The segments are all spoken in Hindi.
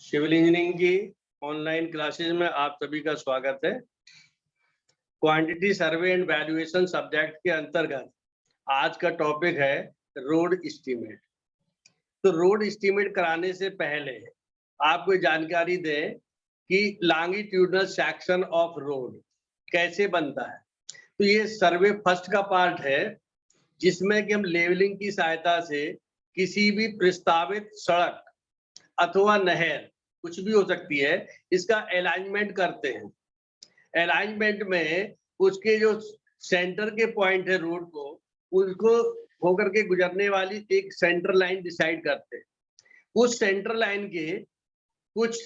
सिविल इंजीनियरिंग की ऑनलाइन क्लासेज में आप सभी का स्वागत है। Quantity survey and valuation subject के अंतर्गत आज का टॉपिक है रोड एस्टीमेट। तो रोड एस्टीमेट कराने से पहले आपको जानकारी दें कि लॉन्गिट्यूडनल सेक्शन ऑफ रोड कैसे बनता है। तो ये सर्वे फर्स्ट का पार्ट है, जिसमें कि हम लेवलिंग की सहायता से किसी भी प्रस्तावित सड़क अथवा नहर, कुछ भी हो सकती है, इसका अलाइनमेंट करते हैं। अलाइनमेंट में उसके जो सेंटर के पॉइंट है रोड को, उसको होकर के गुजरने वाली एक सेंटर लाइन डिसाइड करते हैं। उस सेंटर लाइन के कुछ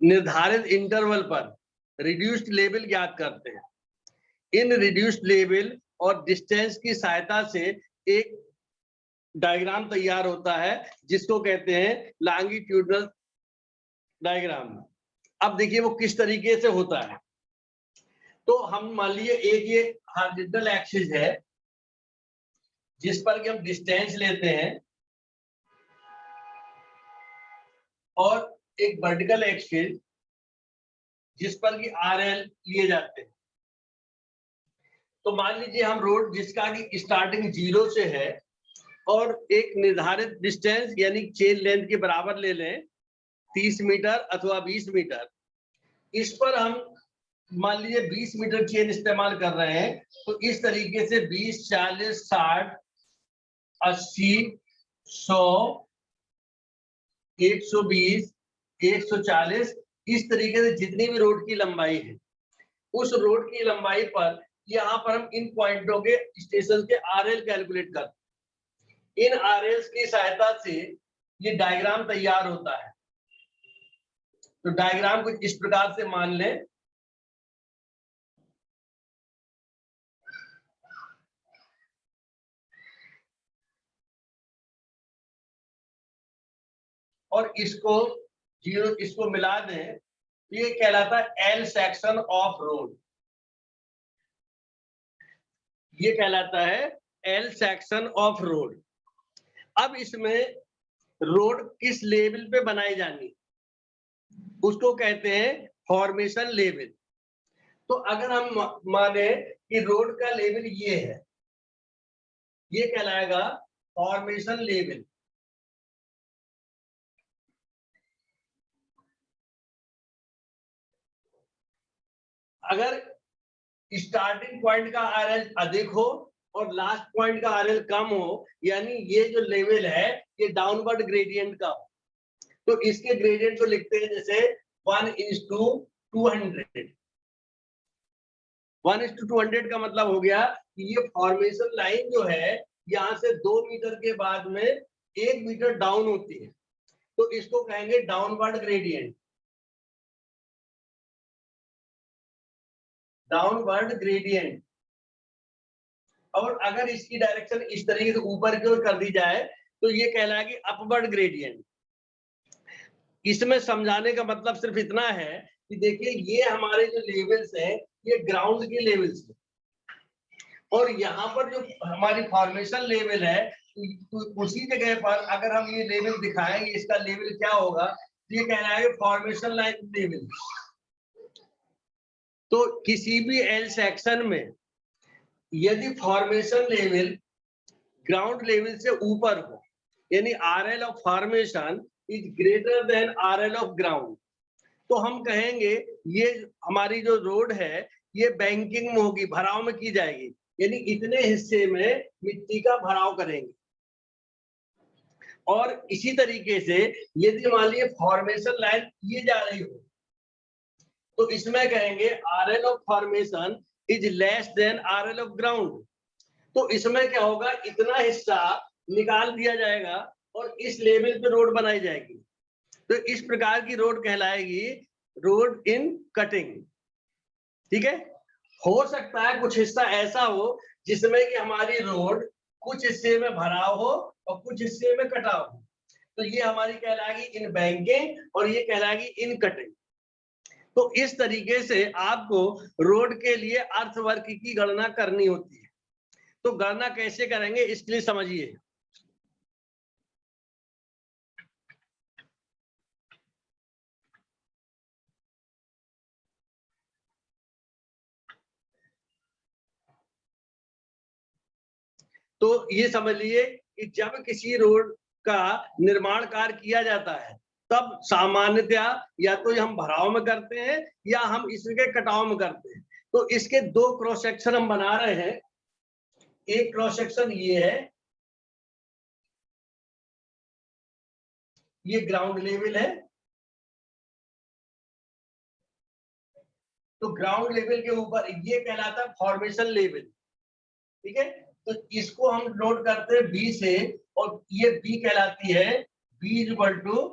निर्धारित इंटरवल पर रिड्यूस्ड लेवल ज्ञात करते हैं। इन रिड्यूस्ड लेवल और डिस्टेंस की सहायता से एक डायग्राम तैयार होता है, जिसको कहते हैं लॉन्गिट्यूडनल डायग्राम। अब देखिए वो किस तरीके से होता है। तो हम मान लीजिए एक ये हॉरिजॉन्टल एक्सिस है, जिस पर कि हम डिस्टेंस लेते हैं, और एक वर्टिकल एक्सिस जिस पर कि आरएल लिए जाते हैं। तो मान लीजिए हम रोड जिसका कि स्टार्टिंग 0 से है और एक निर्धारित डिस्टेंस यानी चेन लेंथ के बराबर ले लें, 30 मीटर अथवा 20 मीटर। इस पर हम मान लीजिए 20 मीटर चेन इस्तेमाल कर रहे हैं। तो इस तरीके से 20, 40, 60, 80, 100, 120, 140, इस तरीके से जितनी भी रोड की लंबाई है, उस रोड की लंबाई पर यहाँ पर हम इन पॉइंटों के स्टेशन के आरएल कैलकुलेट करते हैं। इन आरएल की सहायता से ये डायग्राम तैयार होता है। तो डायग्राम कुछ इस प्रकार से मान लें। और इसको मिला दें, तो ये कहलाता है एल सेक्शन ऑफ रोड। ये कहलाता है एल सेक्शन ऑफ रोड। अब इसमें रोड किस लेवल पे बनाई जानी, उसको कहते हैं फॉर्मेशन लेवल। तो अगर हम माने कि रोड का लेवल ये है, ये कहलाएगा फॉर्मेशन लेवल। अगर स्टार्टिंग पॉइंट का आरएल अधिक हो और लास्ट पॉइंट का आरएल कम हो, यानी ये जो लेवल है ये डाउनवर्ड ग्रेडियंट का हो, तो इसके ग्रेडियंट को लिखते हैं जैसे 1:200। 1:200 का मतलब हो गया कि ये फॉर्मेशन लाइन जो है, यहाँ से 2 मीटर के बाद में 1 मीटर डाउन होती है, तो इसको कहेंगे डाउनवर्ड ग्रेडियंट। Downward gradient. और अगर इसकी डायरेक्शन इस तरीके से ऊपर की ओर कर दी जाए, तो ये कहलाएगी अपवर्ड ग्रेडियंट। इसमें समझाने का मतलब सिर्फ इतना है कि देखिए ये हमारे जो लेवल्स हैं, ये ग्राउंड के लेवल्स हैं, और यहाँ पर जो हमारी फॉर्मेशन लेवल है, तो उसी जगह पर अगर हम ये लेवल दिखाएंगे, इसका लेवल क्या होगा, ये कहलाएगा फॉर्मेशन लाइन लेवल। तो किसी भी एल सेक्शन में यदि फॉर्मेशन लेवल ग्राउंड लेवल से ऊपर हो, यानी RL of formation is greater than RL of ground, तो हम कहेंगे ये हमारी जो रोड है ये बैंकिंग में होगी, भराव में की जाएगी, यानी इतने हिस्से में मिट्टी का भराव करेंगे। और इसी तरीके से यदि मान लीजिए फॉर्मेशन लाइन ये जा रही हो, तो इसमें कहेंगे RL of formation is less than RL of ground. तो इसमें क्या होगा, इतना हिस्सा निकाल दिया जाएगा और इस लेवल पे रोड बनाई जाएगी। तो इस प्रकार की रोड कहलाएगी रोड इन कटिंग। ठीक है। हो सकता है कुछ हिस्सा ऐसा हो जिसमें कि हमारी रोड कुछ हिस्से में भराव हो और कुछ हिस्से में कटाव हो, तो ये हमारी कहलाएगी इन बैंकिंग और ये कहलाएगी इन कटिंग। तो इस तरीके से आपको रोड के लिए अर्थवर्क की गणना करनी होती है। तो गणना कैसे करेंगे इसके लिए समझिए। तो ये समझ लिए कि जब किसी रोड का निर्माण कार्य किया जाता है तब सामान्यतया या तो हम भराव में करते हैं या हम इसके कटाव में करते हैं। तो इसके दो क्रॉस सेक्शन हम बना रहे हैं। एक क्रॉस सेक्शन ये है, ये ग्राउंड लेवल है। तो ग्राउंड लेवल के ऊपर ये कहलाता है फॉर्मेशन लेवल, ठीक है। तो इसको हम नोट करते हैं बी से, और ये बी कहलाती है B equal to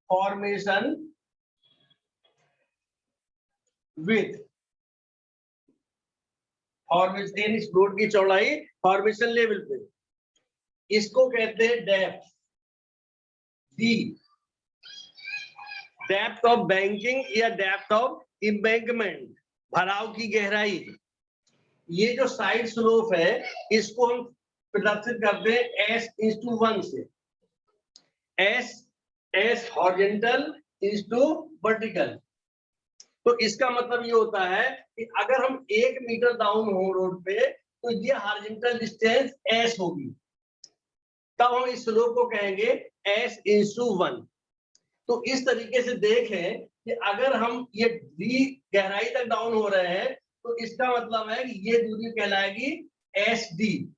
formation with formation, इस रोड की चौड़ाई फॉर्मेशन लेवल पे, इसको कहते हैं depth. D depth of banking या डेप्थ ऑफ एम्बैंकमेंट, भराव की गहराई। ये जो साइड स्लोप है इसको हम प्रदर्शित करते हैं एस इंटू 1 से। S horizontal into vertical. तो इसका मतलब ये होता है कि अगर हम 1 मीटर डाउन हो रोड पे तो ये हॉरिजॉन्टल डिस्टेंस एस होगी, तब हम इस स्लोप को कहेंगे एस इंटू 1। तो इस तरीके से देखें कि अगर हम ये डी गहराई तक डाउन हो रहे हैं तो इसका मतलब है कि ये दूरी कहलाएगी एस डी।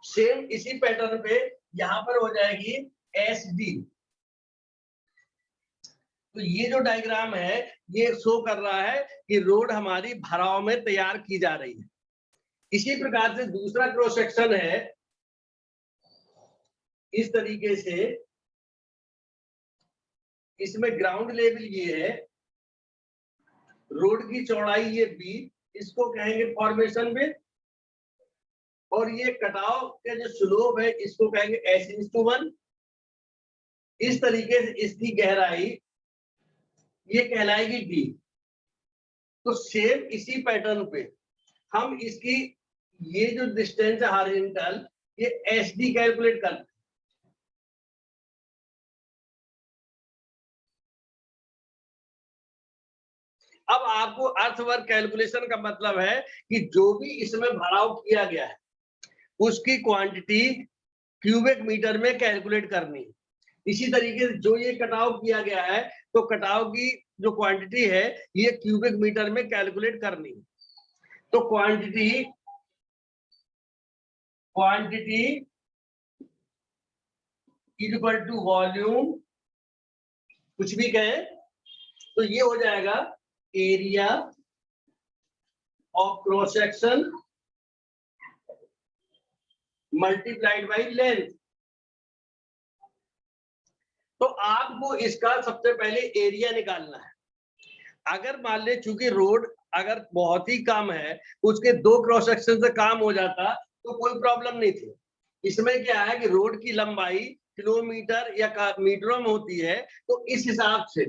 सेम इसी पैटर्न पे यहां पर हो जाएगी एस डी। तो ये जो डायग्राम है ये शो कर रहा है कि रोड हमारी भराव में तैयार की जा रही है। इसी प्रकार से दूसरा क्रॉस सेक्शन है इस तरीके से, इसमें ग्राउंड लेवल ये है, रोड की चौड़ाई ये बी, इसको कहेंगे फॉर्मेशन विथ, और ये कटाव के जो स्लोप है इसको कहेंगे एस इंटू 1। इस तरीके से इसकी गहराई ये कहलाएगी डी। तो सेम इसी पैटर्न पे हम इसकी ये जो डिस्टेंस है हॉरिजॉन्टल ये एस डी कैलकुलेट करते हैं। अब आपको अर्थवर्क कैलकुलेशन का मतलब है कि जो भी इसमें भराव किया गया है उसकी क्वांटिटी क्यूबिक मीटर में कैलकुलेट करनी है। इसी तरीके से जो ये कटाव किया गया है तो कटाव की जो क्वांटिटी है ये क्यूबिक मीटर में कैलकुलेट करनी है। तो क्वांटिटी इक्वल टू वॉल्यूम, कुछ भी कहें तो ये हो जाएगा area of cross section multiplied by length. तो आपको इसका सबसे पहले एरिया निकालना है। अगर मान ले चूंकि रोड अगर बहुत ही कम है, उसके 2 क्रॉस सेक्शन से काम हो जाता तो कोई प्रॉब्लम नहीं थी। इसमें क्या है कि रोड की लंबाई किलोमीटर या मीटरों में होती है, तो इस हिसाब से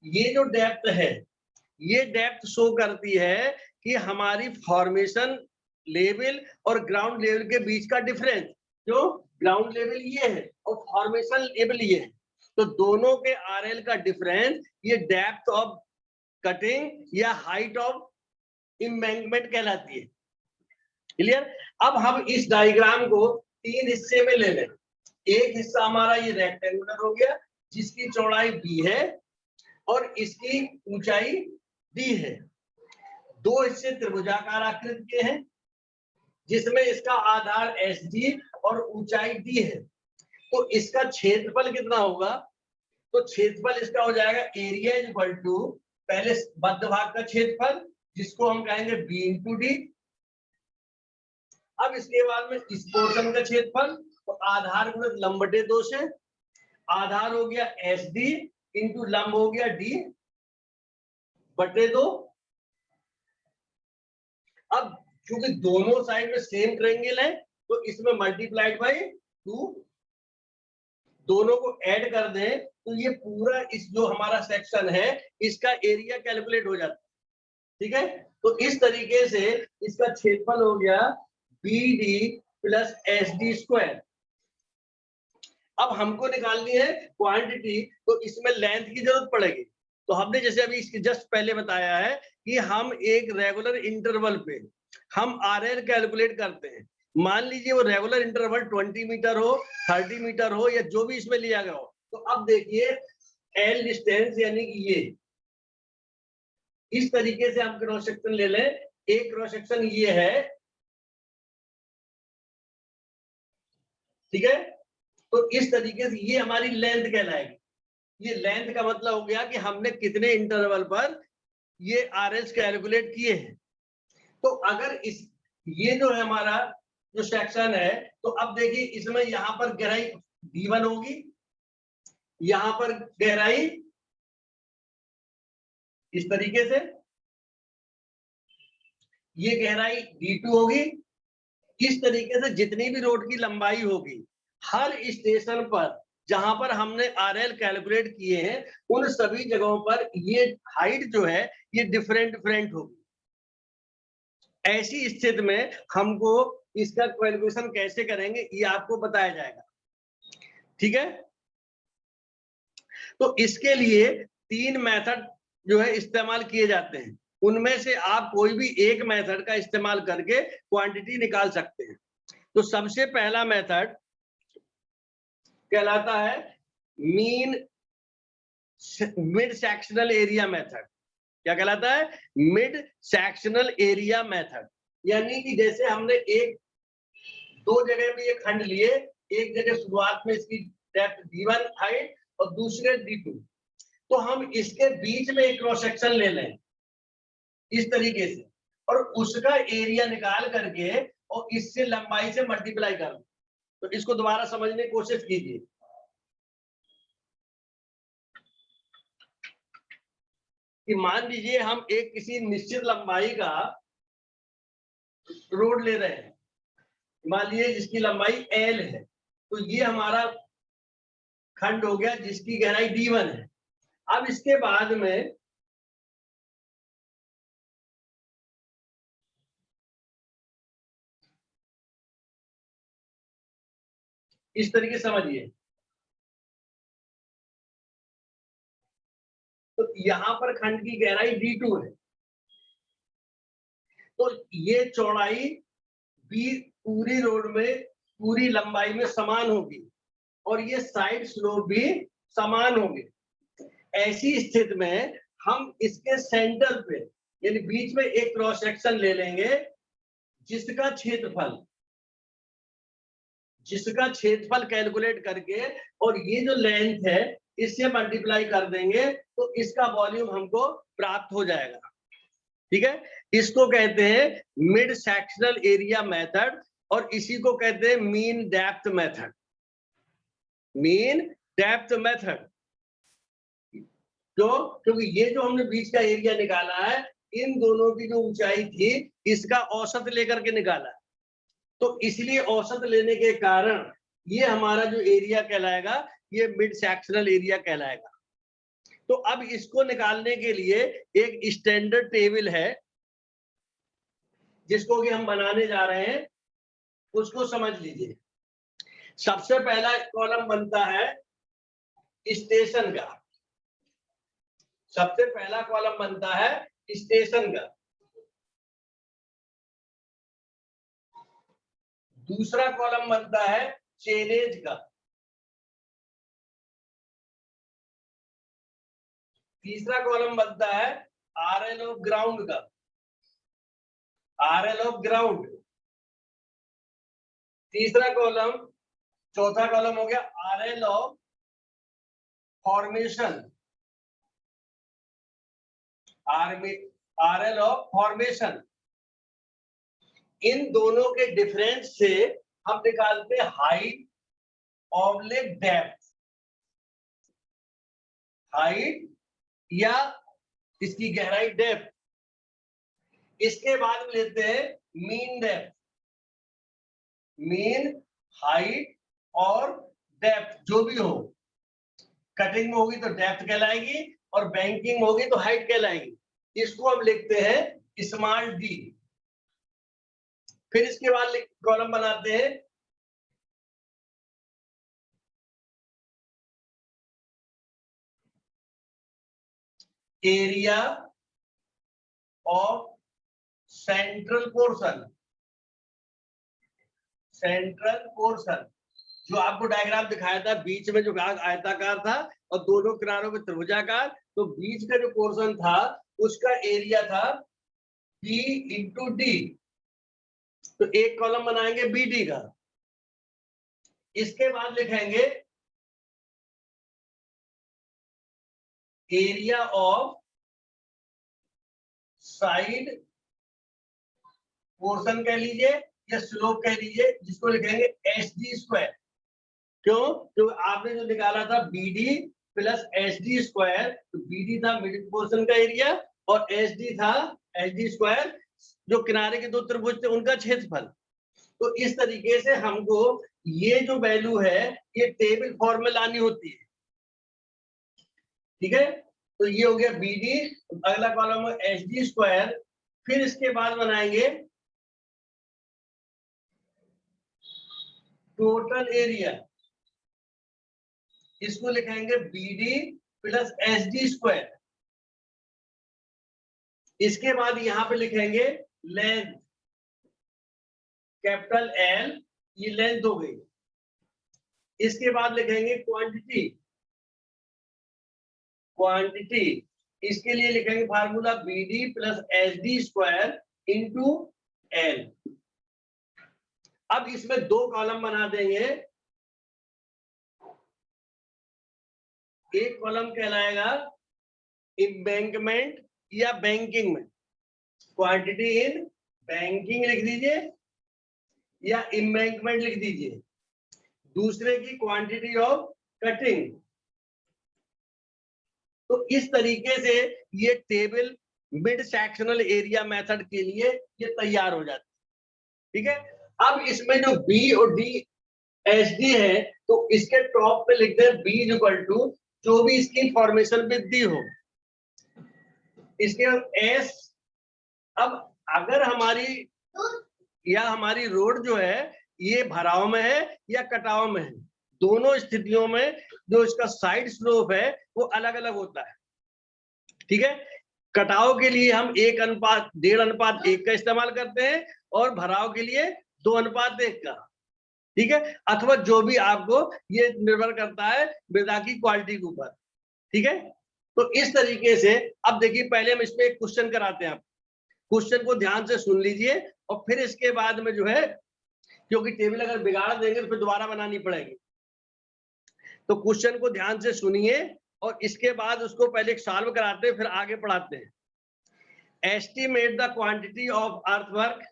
ये जो डेप्थ है ये डेप्थ शो करती है कि हमारी फॉर्मेशन लेवल और ग्राउंड लेवल के बीच का डिफरेंस, जो ग्राउंड लेवल ये है और फॉर्मेशन लेवल ये है, तो दोनों के आरएल का डिफरेंस ये डेप्थ ऑफ कटिंग या हाइट ऑफ एम्बैंकमेंट कहलाती है। क्लियर? अब हम इस डायग्राम को 3 हिस्से में ले लें। एक हिस्सा हमारा ये रेक्टेंगुलर हो गया जिसकी चौड़ाई बी है और इसकी ऊंचाई डी है। 2 हिस्से त्रिभुजाकार आकृति के हैं जिसमें इसका आधार एस डी और ऊंचाई डी है। तो इसका क्षेत्रफल कितना होगा? तो क्षेत्रफल इसका हो जाएगा एरिया इक्वल टू पहले मध्य भाग का क्षेत्रफल जिसको हम कहेंगे बी इंटू डी। अब इसके बाद में इस पोर्शन का क्षेत्रफल, तो आधार गुणित लंब बटे 2 से, आधार हो गया एस डी इंटू लंब हो गया डी बटे 2। अब क्योंकि दोनों साइड में सेम ट्रायंगल है तो इसमें मल्टीप्लाइड बाई 2, दोनों को ऐड कर दें तो ये पूरा इस जो हमारा सेक्शन है इसका एरिया कैलकुलेट हो जाता है। ठीक है, तो इस तरीके से इसका क्षेत्रफल हो गया B D plus S D square. अब हमको निकालनी है क्वांटिटी, तो इसमें लेंथ की जरूरत पड़ेगी। तो हमने जैसे अभी इसके जस्ट पहले बताया है कि हम एक रेगुलर इंटरवल पे हम आरएल कैलकुलेट करते हैं। मान लीजिए वो रेगुलर इंटरवल 20 मीटर हो, 30 मीटर हो, या जो भी इसमें लिया गया हो। तो अब देखिए एल डिस्टेंस यानी कि ये इस तरीके से हम क्रॉस सेक्शन ले लें। एक क्रॉस सेक्शन ये है, ठीक है। तो इस तरीके से ये हमारी लेंथ कहलाएगी। ये लेंथ का मतलब हो गया कि हमने कितने इंटरवल पर ये आरएस कैलकुलेट किए हैं। तो अगर इस ये जो है हमारा जो सेक्शन है, तो अब देखिए इसमें यहां पर गहराई D1 होगी, यहां पर गहराई इस तरीके से, ये गहराई D2 होगी। इस तरीके से जितनी भी रोड की लंबाई होगी, हर स्टेशन पर जहां पर हमने आरएल कैलकुलेट किए हैं, उन सभी जगहों पर ये हाइट जो है ये डिफरेंट होगी। ऐसी स्थिति में हमको इसका कैलकुलेशन कैसे करेंगे ये आपको बताया जाएगा, ठीक है। तो इसके लिए 3 मेथड जो है इस्तेमाल किए जाते हैं। उनमें से आप कोई भी एक मेथड का इस्तेमाल करके क्वांटिटी निकाल सकते हैं। तो सबसे पहला मेथड कहलाता है मिड सेक्शनल एरिया मेथड। क्या कहलाता है? Mid sectional area method. यानी कि जैसे हमने दो जगह पे ये खंड लिए, एक जगह शुरुआत में इसकी डेप्थ D1 हाइट और दूसरे D2, तो हम इसके बीच में एक क्रॉस सेक्शन ले लें इस तरीके से, और उसका एरिया निकाल करके और इससे लंबाई से मल्टीप्लाई कर। तो इसको दोबारा समझने की कोशिश कीजिए कि मान लीजिए हम एक किसी निश्चित लंबाई का रोड ले रहे हैं, मान लीजिए जिसकी लंबाई L है, तो ये हमारा खंड हो गया जिसकी गहराई D1 है। अब इसके बाद में इस तरीके समझिए, तो यहां पर खंड की गहराई D2 है, तो ये चौड़ाई भी पूरी रोड में पूरी लंबाई में समान होगी और ये साइड स्लोप भी समान होंगे। ऐसी स्थिति में हम इसके सेंटर पे यानी बीच में एक क्रॉस सेक्शन ले लेंगे जिसका क्षेत्रफल कैलकुलेट करके और ये जो लेंथ है इससे मल्टीप्लाई कर देंगे, तो इसका वॉल्यूम हमको प्राप्त हो जाएगा, ठीक है। इसको कहते हैं मिड सेक्शनल एरिया मेथड और इसी को कहते हैं mean depth method. Mean depth method क्योंकि ये जो हमने बीच का एरिया निकाला है, इन दोनों की जो ऊंचाई थी इसका औसत लेकर के निकाला है, तो इसलिए औसत लेने के कारण ये हमारा जो एरिया कहलाएगा ये मिड सेक्शनल एरिया कहलाएगा। तो अब इसको निकालने के लिए एक स्टैंडर्ड टेबल है जिसको कि हम बनाने जा रहे हैं, उसको समझ लीजिए। सबसे पहला कॉलम बनता है स्टेशन का, सबसे पहला कॉलम बनता है स्टेशन का। दूसरा कॉलम बनता है चेनेज का। तीसरा कॉलम बनता है आरएल ऑफ ग्राउंड का, आरएल ऑफ ग्राउंड। तीसरा कॉलम, चौथा कॉलम हो गया RL of formation, RL of formation. इन दोनों के डिफरेंस से हम निकालते हैं हाइट ऑब्लिक डेप्थ, हाइट या इसकी गहराई डेप्थ। इसके बाद लेते हैं मीन डेप्थ, मीन हाइट और डेप्थ जो भी हो, कटिंग में होगी तो डेप्थ कहलाएगी और बैंकिंग होगी तो हाइट कहलाएगी। इसको हम लिखते हैं स्मॉल डी। फिर इसके बाद कॉलम बनाते हैं area of central portion, central portion, जो आपको डायग्राम दिखाया था, बीच में जो भाग आयताकार था और दोनों किनारों में त्रिभुजाकार, तो बीच का जो पोर्शन था उसका एरिया था बी इंटू डी। तो एक कॉलम बनाएंगे बी डी का। इसके बाद लिखेंगे एरिया ऑफ साइड पोर्शन कह लीजिए या स्लोप कह लीजिए, जिसको लिखेंगे एच डी स्क्वायर। क्यों? क्योंकि आपने जो निकाला था B D plus H D square, तो बी डी था मिडिल पोर्शन का एरिया और एच डी था एच डी स्क्वायर जो किनारे के दो त्रिभुज थे उनका क्षेत्रफल। तो इस तरीके से हमको ये जो वैल्यू है ये टेबल फॉर्म में लानी होती है। ठीक है, तो ये हो गया बी डी, अगला कॉलम है एच डी स्क्वायर। फिर इसके बाद बनाएंगे टोटल एरिया, इसको लिखेंगे B D plus H D square. इसके बाद यहां पे लिखेंगे लेंथ, कैपिटल एल, ये लेंथ हो गई। इसके बाद लिखेंगे क्वांटिटी, क्वांटिटी इसके लिए लिखेंगे formula B D plus H D square into L. अब इसमें दो कॉलम बना देंगे, एक कॉलम कहलाएगा एम्बैंकमेंट या बैंकिंग में, क्वांटिटी इन बैंकिंग लिख दीजिए या एम्बैंकमेंट लिख दीजिए। दूसरे की क्वांटिटी ऑफ कटिंग। तो इस तरीके से ये table mid sectional area method के लिए ये तैयार हो जाती है। ठीक है, अब इसमें जो बी और डी एच डी है, तो इसके टॉप पे लिख दे बी इक्वल टू जो भी इसकी फॉर्मेशन पे दी हो, इसके बाद एस। अब अगर हमारी रोड जो है ये भराव में है या कटाव में है, दोनों स्थितियों में जो इसका साइड स्लोप है वो अलग अलग होता है। ठीक है, कटाव के लिए हम 1:1.5 का इस्तेमाल करते हैं और भराव के लिए 2:1 का। ठीक है, अथवा जो भी आपको, ये निर्भर करता है मृदा की क्वालिटी के ऊपर। ठीक है, तो इस तरीके से अब देखिए, पहले हम इसमें एक क्वेश्चन कराते हैं। आप क्वेश्चन को ध्यान से सुन लीजिए और फिर इसके बाद में जो है, क्योंकि टेबल अगर बिगाड़ देंगे तो फिर दोबारा बनानी पड़ेगी। तो क्वेश्चन को ध्यान से सुनिए और इसके बाद उसको पहले सॉल्व कराते हैं, फिर आगे पढ़ाते हैं। Estimate the quantity of earthwork,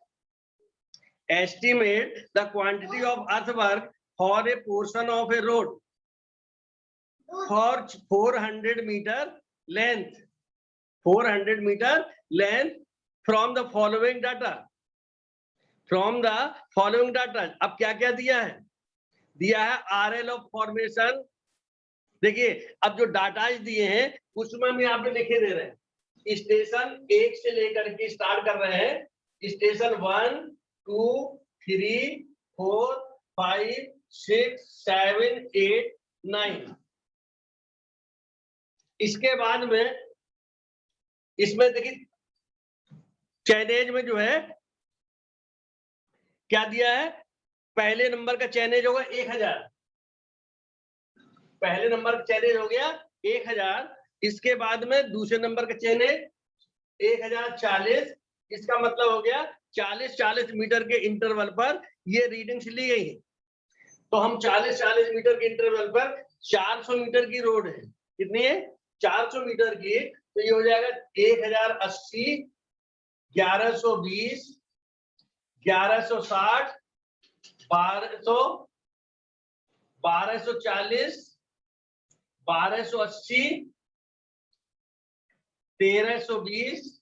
estimate the quantity of earthwork for a portion of a road for 400 meter length, 400 meter length from the following data, from the following data। अब क्या क्या दिया है? दिया है आरएल ऑफ फॉर्मेशन। देखिए, अब जो डाटा दिए हैं उसमें हम यहाँ पे लिखे दे रहे हैं। स्टेशन 1 से लेकर के स्टार्ट कर रहे हैं, स्टेशन 1 2 3 4 5 6 7 8 9। इसके बाद में इसमें देखिए चैनेज में जो है क्या दिया है, पहले नंबर का चैनेज होगा 1000, पहले नंबर का चैनेज हो गया 1000। इसके बाद में दूसरे नंबर का चैनेज 1040, इसका मतलब हो गया 40-40 मीटर के इंटरवल पर ये रीडिंग्स ली गई है। तो हम 40-40 मीटर के इंटरवल पर 400 मीटर की रोड है, कितनी है 400 मीटर की, तो ये हो जाएगा 1080, 1120, 1160, 1200, 1240, 1280, 1320,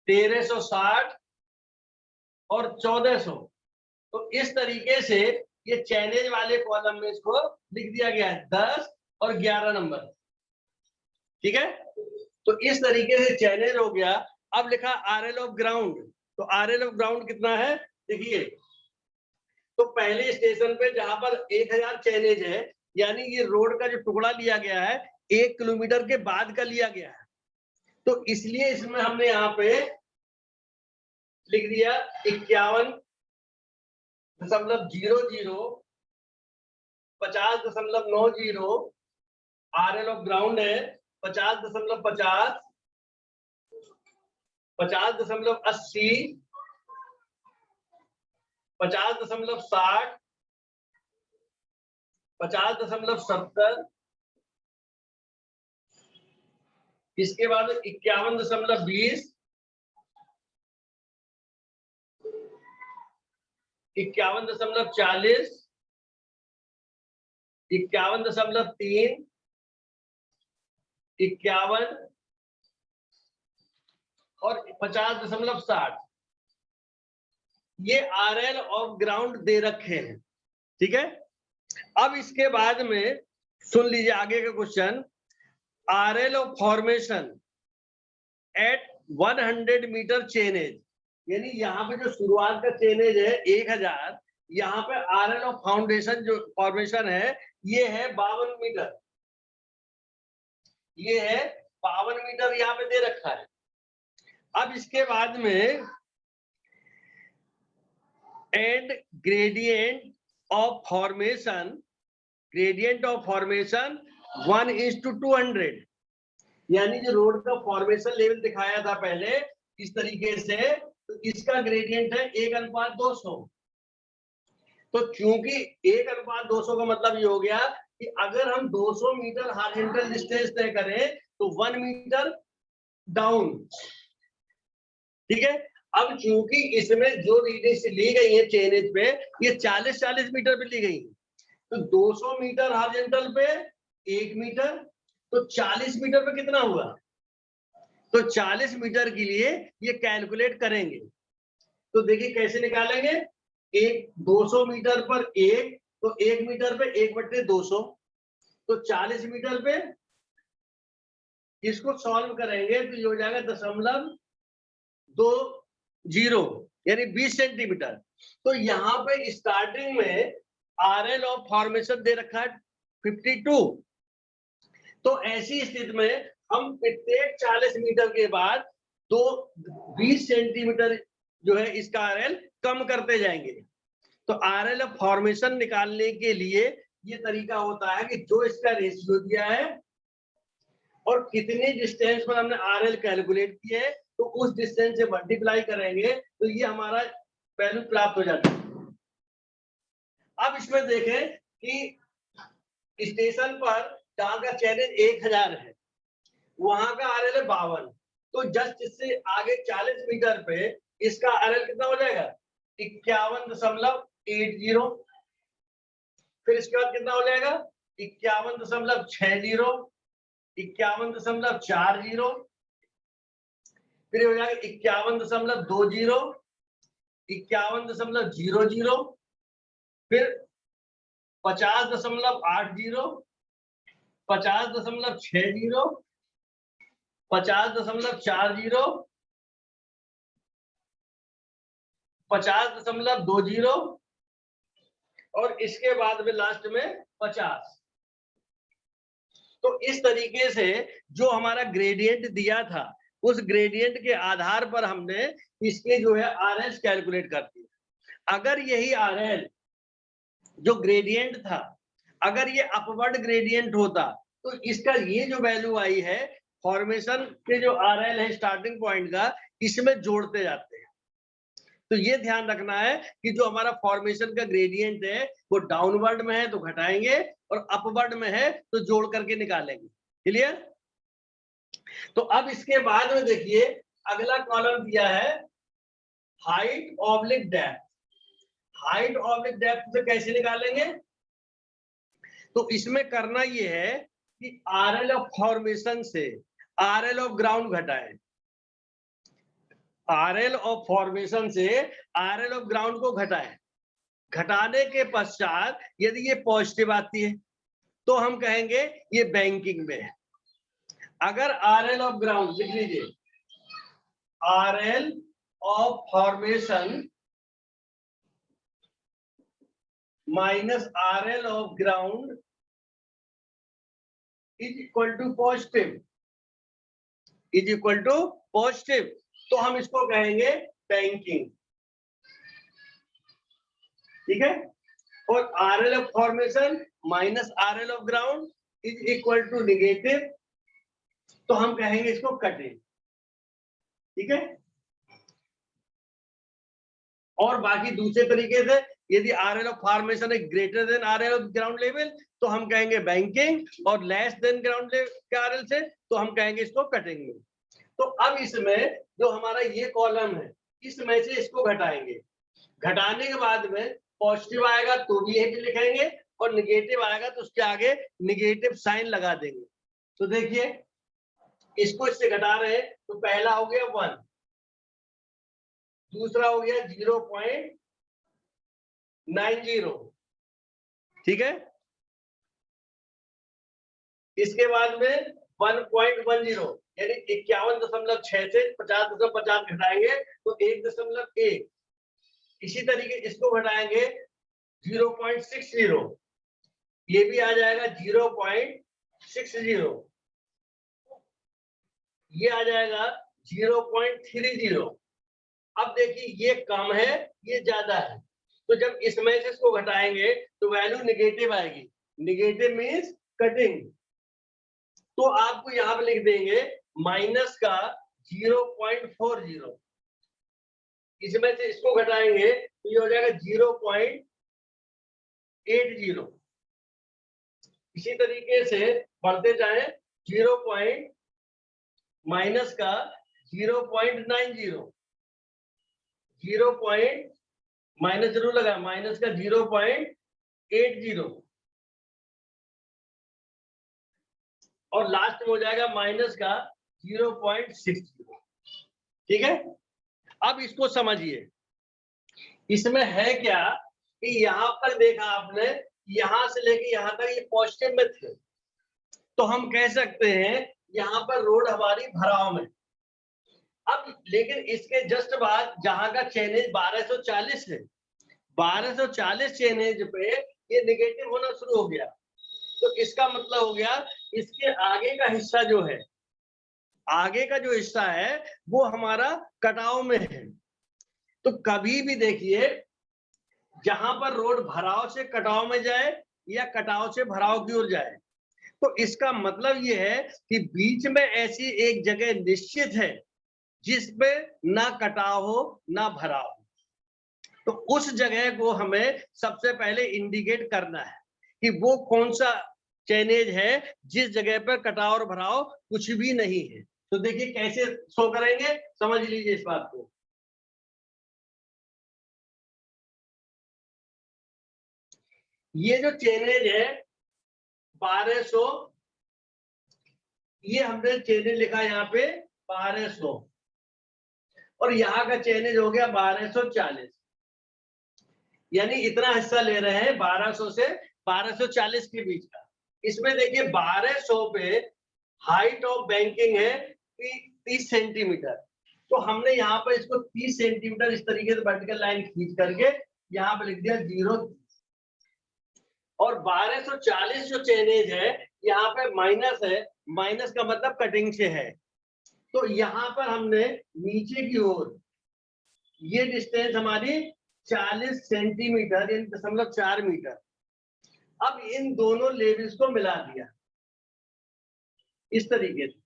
1360 और 1400। तो इस तरीके से ये चैनेज वाले कॉलम में इसको लिख दिया गया है 10 और 11 नंबर। ठीक है, तो इस तरीके से चैनेज हो गया। अब लिखा आरएल ऑफ ग्राउंड, तो आरएल ऑफ ग्राउंड कितना है देखिए, तो पहले स्टेशन पे जहां पर 1000 चैनेज है, यानी ये रोड का जो टुकड़ा लिया गया है 1 किलोमीटर के बाद का लिया गया है, तो इसलिए इसमें हमने यहाँ पे लिख दिया 51 50.00 50.90 RL ऑफ ग्राउंड है 50.50 50.80 50.60 50.70 इसके बाद 51.20 51.40 51.3 51 और 50.60 ये RL ऑफ ग्राउंड दे रखे हैं। ठीक है, अब इसके बाद में सुन लीजिए आगे का question. RL of formation at 100 metre chainage, यानी यहाँ पे जो शुरुआत का चेनेज है 1000, यहाँ पे RL ऑफ फाउंडेशन जो फॉर्मेशन है ये है 52 मीटर, ये है 52 मीटर यहाँ पे दे रखा है। अब इसके बाद में एंड ग्रेडियंट ऑफ फॉर्मेशन 1:200, यानी जो रोड का फॉर्मेशन लेवल दिखाया था पहले इस तरीके से, तो इसका ग्रेडियंट है 1:200। तो चूंकि 1:200 का मतलब ये हो गया कि अगर हम 200 मीटर हॉरिजॉन्टल डिस्टेंस तय करें तो 1 मीटर डाउन। ठीक है, अब चूंकि इसमें जो रीडिंग्स ली गई है चेनेज पे ये 40-40 मीटर पे ली गई, तो 200 मीटर हॉरिजॉन्टल पे 1 मीटर, तो 40 मीटर पे कितना हुआ? तो 40 मीटर के लिए ये कैलकुलेट करेंगे। तो देखिए कैसे निकालेंगे, 200 मीटर पर 1, तो 1 मीटर पे 1/200, तो 40 मीटर पे इसको सॉल्व करेंगे तो ये हो जाएगा 0.20, यानी 20 सेंटीमीटर। तो यहाँ पे स्टार्टिंग में RL ऑफ फॉर्मेशन दे रखा है 52। तो ऐसी स्थिति में हम प्रत्येक 40 मीटर के बाद 20 सेंटीमीटर जो है इसका RL कम करते जाएंगे। तो RL ऑफ फॉर्मेशन निकालने के लिए ये तरीका होता है कि जो इसका रेशियो दिया है और कितनी डिस्टेंस पर हमने RL कैलकुलेट किया है, तो उस डिस्टेंस से मल्टीप्लाई करेंगे तो ये हमारा वैल्यू प्राप्त हो जाता है। अब इसमें देखें कि स्टेशन पर जहां का चैलेंज 1000 है वहां का RL है 52, तो जस्ट इससे आगे 40 मीटर पे इसका RL कितना हो जाएगा 51.80। फिर इसके बाद कितना हो जाएगा 51.60 51.40, फिर हो जाएगा 51.20 51.00, फिर 50.80 50.60 50.40 50.20 और इसके बाद में लास्ट में 50। तो इस तरीके से जो हमारा ग्रेडियंट दिया था उस ग्रेडियंट के आधार पर हमने इसके जो है RL कैलकुलेट कर दिया। अगर यही RL जो ग्रेडियंट था अगर ये अपवर्ड ग्रेडियंट होता तो इसका ये जो वैल्यू आई है फॉर्मेशन के जो RL है स्टार्टिंग पॉइंट का, इसमें जोड़ते जाते हैं। तो ये ध्यान रखना है कि जो हमारा फॉर्मेशन का ग्रेडियंट है वो डाउनवर्ड में है तो घटाएंगे और अपवर्ड में है तो जोड़ करके निकालेंगे। क्लियर? तो अब इसके बाद में देखिए अगला कॉलम दिया है height oblique depth. Height oblique depth से कैसे निकालेंगे? तो इसमें करना ये है कि RL ऑफ फॉर्मेशन से RL ऑफ ग्राउंड घटाएं। RL ऑफ फॉर्मेशन से RL ऑफ ग्राउंड को घटाएं। घटाने के पश्चात यदि ये पॉजिटिव आती है तो हम कहेंगे ये बैंकिंग में है। अगर RL ऑफ ग्राउंड लिख लीजिए, RL of formation minus RL of ground is equal to positive, is equal to positive, तो हम इसको कहेंगे बैंकिंग। ठीक है। और RL of formation minus RL of ground is equal to negative, तो हम कहेंगे इसको कटिंग, ठीक है। और बाकी दूसरे तरीके से यदि RL ऑफ फॉर्मेशन है greater than RL of ground level तो हम कहेंगे बैंकिंग, और less than ground level RL से तो हम कहेंगे इसको कटिंग में। तो अब इसमें जो हमारा ये कॉलम है इसमें से इसको घटाएंगे, घटाने के बाद में पॉजिटिव आएगा तो भी यही लिखेंगे, और निगेटिव आएगा तो उसके आगे निगेटिव साइन लगा देंगे। तो देखिए इसको इससे घटा रहे हैं तो पहला हो गया 1, दूसरा हो गया 0.90, ठीक है। इसके बाद में 1.10 यानी 51.6 से 50.50 घटाएंगे तो 1.1। इसी तरीके इसको घटाएंगे 0.60, ये भी आ जाएगा 0.60, ये आ जाएगा 0.30। अब देखिए ये कम है ये ज्यादा है, तो जब इसमें से इसको घटाएंगे तो वैल्यू निगेटिव आएगी, निगेटिव मीन्स कटिंग। तो आपको यहां पर लिख देंगे माइनस का 0.40, इसमें से इसको घटाएंगे तो ये हो जाएगा 0.80। इसी तरीके से बढ़ते जाएं, माइनस का 0.90, माइनस जरूर लगा, माइनस का 0.80, और लास्ट में हो जाएगा माइनस का 0.60, ठीक है। अब इसको समझिए, इसमें है क्या कि यहां पर देखा आपने यहां से लेके यहां तक ये पॉजिटिव में थे, तो हम कह सकते हैं यहां पर रोड हमारी भराव में। अब लेकिन इसके जस्ट बाद जहां का चेनेज 1240 है, 1240 चेनेज पे ये निगेटिव होना शुरू हो गया, तो इसका मतलब हो गया इसके आगे का हिस्सा जो है, आगे का जो हिस्सा है वो हमारा कटाव में है। तो कभी भी देखिए जहां पर रोड भराव से कटाव में जाए या कटाव से भराव की ओर जाए, तो इसका मतलब ये है कि बीच में ऐसी एक जगह निश्चित है जिसपे ना कटाव हो ना भराव हो, तो उस जगह को हमें सबसे पहले इंडिकेट करना है कि वो कौन सा चेनेज है जिस जगह पर कटाव और भराव कुछ भी नहीं है। तो देखिए कैसे शो करेंगे, समझ लीजिए इस बात को। ये जो चेनेज है 1200, ये हमने चेनेज लिखा यहाँ पे 1200, और यहाँ का चेनेज हो गया 1240, यानी इतना हिस्सा ले रहे हैं 1200 से 1240 के बीच का। इसमें देखिए 1200 पे हाइट ऑफ बैंकिंग है 30 सेंटीमीटर, तो हमने यहाँ पर इसको 30 सेंटीमीटर इस तरीके से वर्टिकल लाइन खींच करके यहाँ पे लिख दिया 0, और 1240 जो चेनेज है यहाँ पे माइनस है, माइनस का मतलब कटिंग से है, तो यहाँ पर हमने नीचे की ओर ये डिस्टेंस हमारी 40 सेंटीमीटर यानी 0.4 मीटर। अब इन दोनों लेवल्स को मिला दिया इस तरीके से,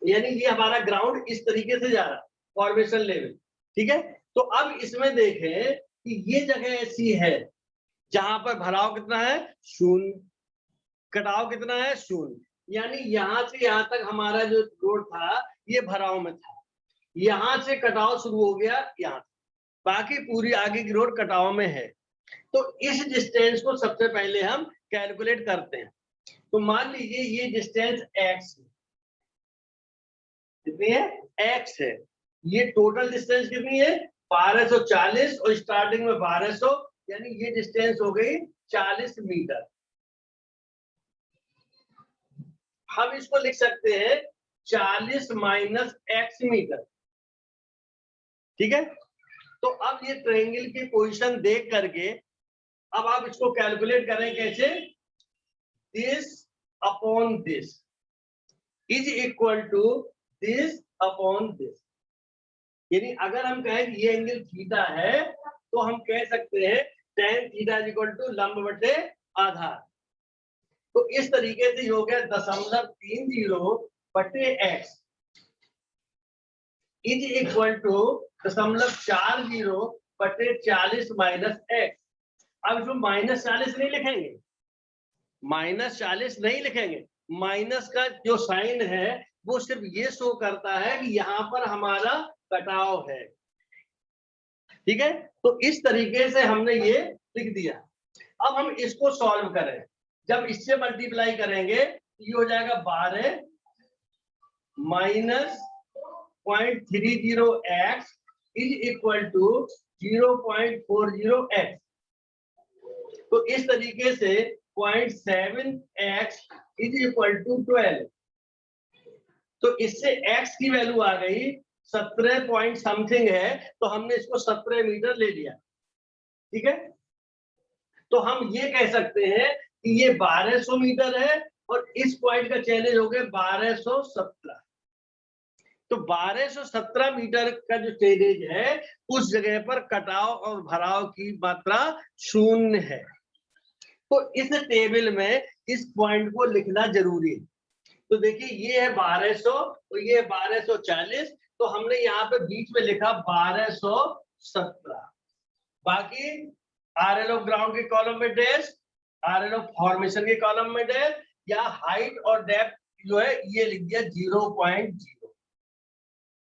यानी ये हमारा ग्राउंड इस तरीके से जा रहा फॉर्मेशन लेवल, ठीक है। तो अब इसमें देखें कि ये जगह ऐसी है जहां पर भराव कितना है 0, कटाव कितना है 0, यानी यहां से यहां तक हमारा जो रोड था ये भराव में था, यहां से कटाव शुरू हो गया यहाँ, बाकी पूरी आगे की रोड कटाव में है। तो इस डिस्टेंस को सबसे पहले हम कैलकुलेट करते हैं। तो मान लीजिए ये डिस्टेंस x कितनी है, x है, ये टोटल डिस्टेंस कितनी है 1240, और स्टार्टिंग में 1200, यानी ये डिस्टेंस हो गई 40 मीटर। हम इसको लिख सकते हैं 40 माइनस x मीटर, ठीक है। तो अब ये ट्रायंगल की पोजीशन देख करके अब आप इसको कैलकुलेट करें कैसे, this upon this is equal to this upon this. यानी अगर हम कहें कि ये एंगल थीटा है तो हम कह सकते हैं tan theta is equal to लंब बटे आधार। तो इस तरीके से हो गया 0.30 बटे x इज इक्वल टू 0.40 बटे 40 माइनस x। अब इसमें -40 नहीं लिखेंगे, -40 नहीं लिखेंगे, माइनस का जो साइन है वो सिर्फ ये शो करता है कि यहाँ पर हमारा कटाव है। ठीक है, तो इस तरीके से हमने ये लिख दिया। अब हम इसको सॉल्व करें, जब इससे मल्टीप्लाई करेंगे तो ये हो जाएगा 12 minus 0.30x is equal to 0.40x। तो इस तरीके से 0.7x इज इक्वल टू 12। तो इससे x की वैल्यू आ गई 17 पॉइंट समथिंग है, तो हमने इसको 17 मीटर ले लिया। ठीक है, तो हम ये कह सकते हैं कि ये 1200 मीटर है और इस पॉइंट का चैलेंज हो गया 1217। तो 1217 मीटर का जो चैलेंज है उस जगह पर कटाव और भराव की मात्रा 0 है। तो इस टेबल में इस पॉइंट को लिखना जरूरी है। तो देखिए ये है 1200 और ये 1240, तो हमने यहाँ पे बीच में लिखा 1217। बाकी आरएल ऑफ ग्राउंड के कॉलम में डैश, आरएल ऑफ फॉर्मेशन के कॉलम में डैश, या हाइट और डेप्थ जो है ये लिख दिया 0.0।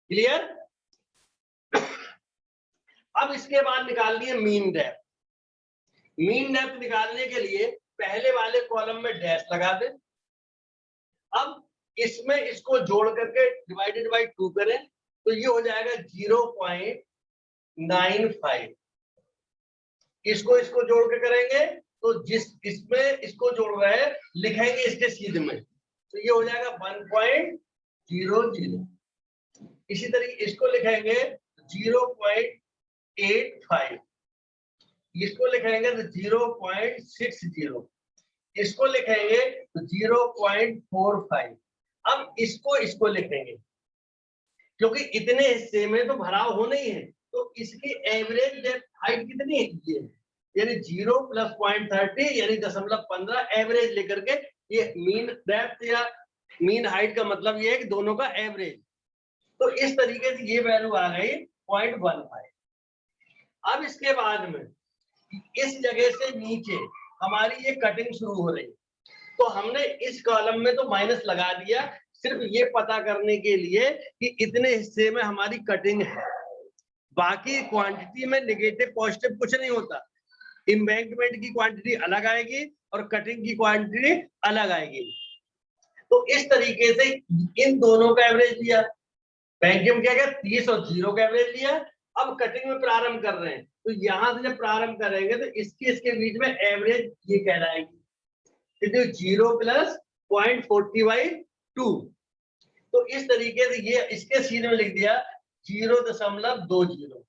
क्लियर? अब इसके बाद निकालनी है मीन डेप्थ। मीन डेप्थ निकालने के लिए पहले वाले कॉलम में डैश लगा दें। अब इसमें इसको जोड़ करके डिवाइडेड बाय 2 करें तो ये हो जाएगा 0.95। इसको जोड़ के करेंगे तो जिस इसमें इसको जोड़ रहे हैं लिखेंगे इसके सीधे में, तो ये हो जाएगा 1.00। इसी तरीके इसको लिखेंगे 0.85, इसको लिखेंगे तो 0.60, इसको लिखेंगे तो 0.45। अब इसको लिखेंगे क्योंकि इतने हिस्से में तो भराव होना ही है, तो इसकी एवरेज डेप्थ हाइट कितनी है, ये यानी 0 + 0.30 यानी 0.15 एवरेज लेकर के ये मीन डेप्थ या मीन हाइट का मतलब ये है कि दोनों का एवरेज। तो इस तरीके से ये वैल्यू आ गई 0.15। अब इसके बाद में इस जगह से नीचे हमारी ये कटिंग शुरू हो रही, तो हमने इस कॉलम में तो माइनस लगा दिया सिर्फ ये पता करने के लिए कि इतने हिस्से में हमारी कटिंग है। बाकी क्वांटिटी में नेगेटिव पॉजिटिव कुछ नहीं होता। एम्बैंकमेंट की क्वांटिटी अलग आएगी और कटिंग की क्वांटिटी अलग आएगी। तो इस तरीके से इन दोनों का एवरेज लिया, बैंक में क्या गया 30 और 0 का एवरेज लिया। अब कटिंग में प्रारंभ कर रहे हैं, तो यहां से जब प्रारंभ करेंगे तो इसके बीच में एवरेज ये कहलाएगी 0 + 0.40/2। तो इस तरीके से ये इसके सीधे में लिख दिया 0.20।